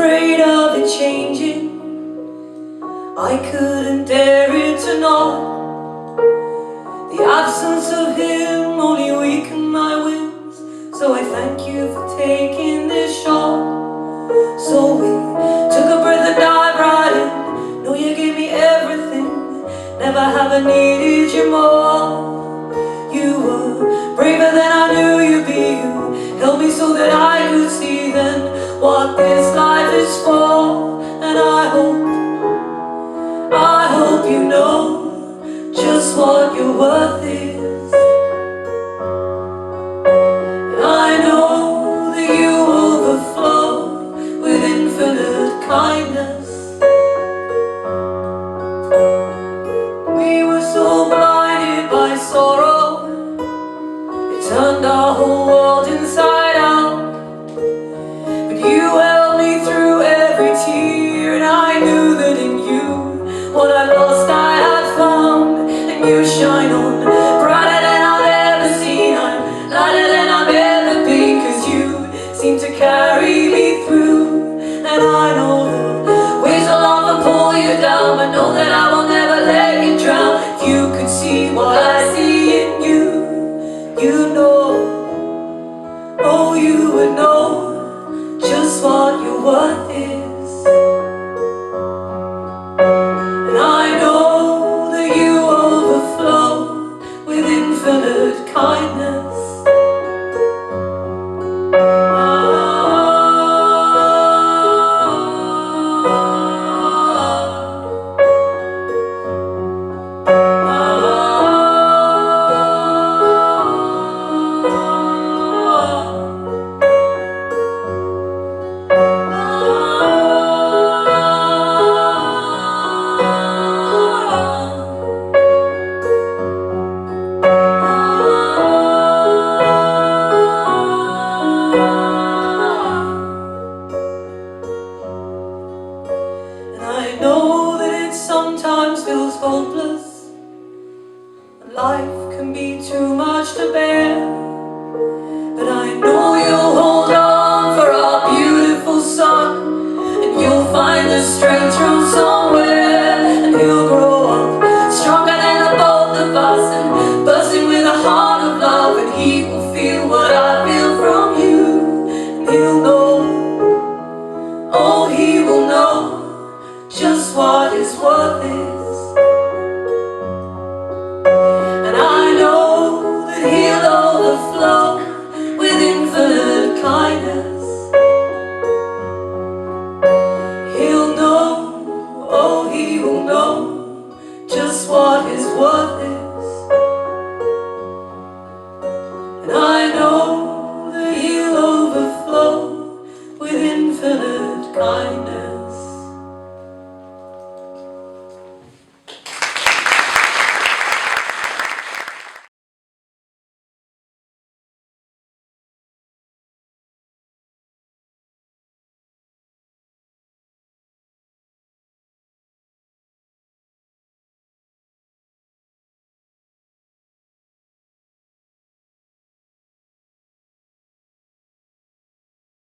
afraid of it changing. I couldn't dare it to know. The absence of him only weakened my wings. So I thank you for taking this shot. So we took a breath and dived right in. Know you gave me everything, never have I needed you more. You were braver than I knew you'd be. You held me so that I could see then what this life is for. And I hope you know just what your worth is. And I know that you overflow with infinite kindness. We were so blinded by sorrow, it turned our whole world inside out. But you held me through every tear, and I knew that in you what I lost I had found. And you shine on brighter than I've ever seen. I'm lighter than I've ever been, 'cause you seem to carry me through. And I know the waves will often pull you down, but know that I will never let you drown. If you could see what I see in you, you know, oh, you would know just what your worth is. And I know that you overflow with infinite kindness. I know that it sometimes feels hopeless, and life can be too much to bear. But I know you'll hold on for our beautiful son, and you'll find the strength from somewhere, and he'll grow up stronger than the both of us, and bursting with a heart of love. And he will feel what I feel from you, and he'll know, oh, he will know just what his worth is. And I know that he'll overflow with infinite kindness. He'll know, oh, he will know just what his worth is. And I know that he'll overflow with infinite kindness.